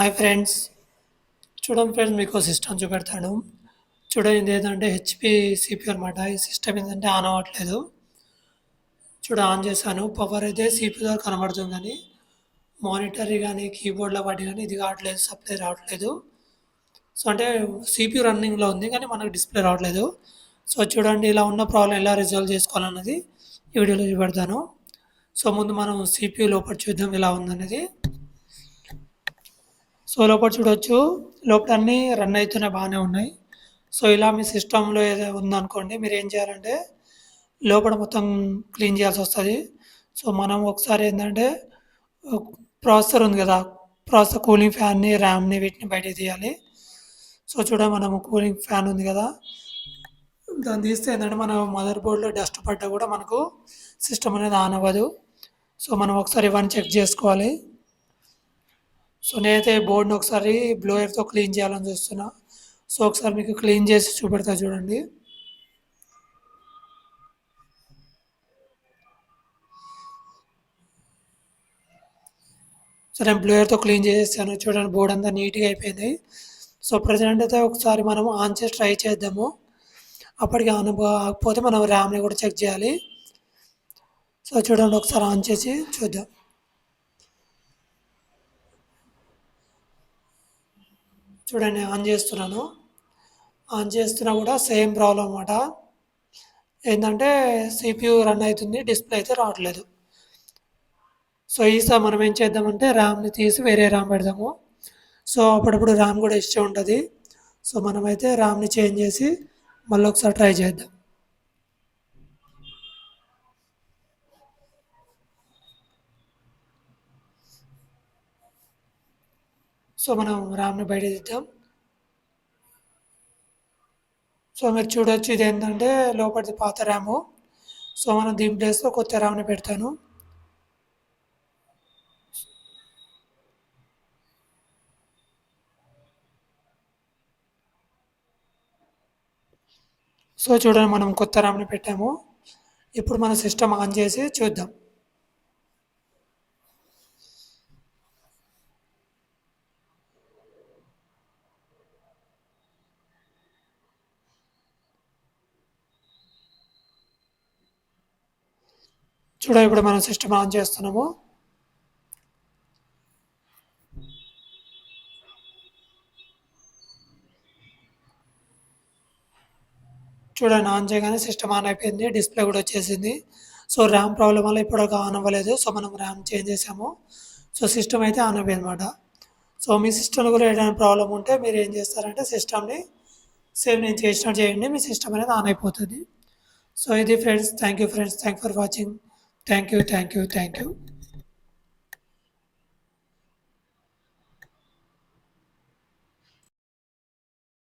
Hi friends. చూడండి friends, మీకు system చూపెడతాను. చూడండి, ఇది ఏంటంటే హెచ్పి సిపియు అనమాట. ఈ సిస్టమ్ ఏంటంటే ఆన్ అవ్వట్లేదు. ఆన్ చేశాను. పవర్ అయితే సిపియు ద్వారా కనబడుతుంది కానీ మానిటర్ కానీ కీబోర్డ్లో వాటి కానీ ఇది కావట్లేదు, సప్లై రావట్లేదు. సో అంటే సిపియు రన్నింగ్లో ఉంది కానీ మనకు డిస్ప్లే రావట్లేదు. సో చూడండి, ఇలా ఉన్న ప్రాబ్లం ఎలా రిజాల్వ్ చేసుకోవాలన్నది ఈ వీడియోలో చూపెడతాను. సో ముందు మనం సిపియు లోపల చూద్దాం ఎలా ఉందనేది. సో లోపల చూడొచ్చు, లోపల అన్నీ రన్ అవుతున్నాయి, బాగానే ఉన్నాయి. సో ఇలా మీ సిస్టంలో ఏదో ఉందనుకోండి, మీరు ఏం చేయాలంటే లోపల మొత్తం క్లీన్ చేయాల్సి వస్తుంది. సో మనం ఒకసారి ఏంటంటే ప్రాసెసర్ ఉంది కదా, ప్రాసెసర్ కూలింగ్ ఫ్యాన్ని, ర్యామ్ని వీటిని బయట తీయాలి. సో మనము కూలింగ్ ఫ్యాన్ ఉంది కదా, దాన్ని తీస్తే ఏంటంటే మన మదర్ బోర్డ్లో డస్ట్ పడ్డా కూడా మనకు సిస్టమ్ అనేది ఆన్ అవ్వదు. సో మనం ఒకసారి ఇవన్నీ చెక్ చేసుకోవాలి. సో నేనైతే బోర్డ్ని ఒకసారి బ్లోయర్తో క్లీన్ చేయాలని చూస్తున్నా. సో ఒకసారి మీకు క్లీన్ చేసి చూపెడతా చూడండి. సో నేను బ్లోయర్తో క్లీన్ చేసేసాను. చూడండి, బోర్డ్ అంతా నీట్గా అయిపోయింది. సో ప్రజెంట్ అయితే ఒకసారి మనం ఆన్ చేసి ట్రై చేద్దాము. అప్పటికి ఆన్ కాకపోతే మనం ర్యామ్ని కూడా చెక్ చేయాలి. సో చూడండి, ఒకసారి ఆన్ చేసి చూద్దాం. చూడండి, ఆన్ చేస్తున్నాను. ఆన్ చేస్తున్నా కూడా సేమ్ ప్రాబ్లం అన్నమాట. ఏంటంటే సిపియు రన్ అవుతుంది, డిస్ప్లే అయితే రావట్లేదు. సో ఈసారి మనం ఏం చేద్దామంటే ర్యామ్ని తీసి వేరే ర్యామ్ పెడదాము. సో అప్పుడప్పుడు ర్యామ్ కూడా ఇష్యూ ఉంటుంది. సో మనమైతే ర్యామ్ని చేంజ్ చేసి మళ్ళీ ఒకసారి ట్రై చేద్దాం. సో మనం ర్యామ్ని బయట తీద్దాం. సో మీరు చూడొచ్చు, ఇది ఏంటంటే లోపలిది పాత ర్యాము. సో మనం దీని ప్లేస్లో కొత్త ర్యామ్ని పెడతాను. సో చూడండి, మనం కొత్త ర్యామ్ని పెట్టాము. ఇప్పుడు మన సిస్టమ్ ఆన్ చేసి చూద్దాం. చూడండి, ఇప్పుడు మనం సిస్టమ్ ఆన్ చేస్తున్నాము. చూడండి, ఆన్ చేయగానే సిస్టమ్ ఆన్ అయిపోయింది, డిస్ప్లే కూడా వచ్చేసింది. సో ర్యామ్ ప్రాబ్లం వల్ల ఇప్పటిదాకా ఆన్ అవ్వలేదు. సో మనం ర్యామ్ చేంజ్ చేసాము. సో సిస్టమ్ అయితే ఆన్ అయిపోయింది అనమాట. సో మీ సిస్టమ్లో కూడా ఏదైనా ప్రాబ్లం ఉంటే మీరు ఏం చేస్తారంటే సిస్టమ్ని సేమ్ నేను చేసినట్టు చేయండి, మీ సిస్టమ్ అనేది ఆన్ అయిపోతుంది. సో ఇది friends, thank you friends, thank for watching. Thank you.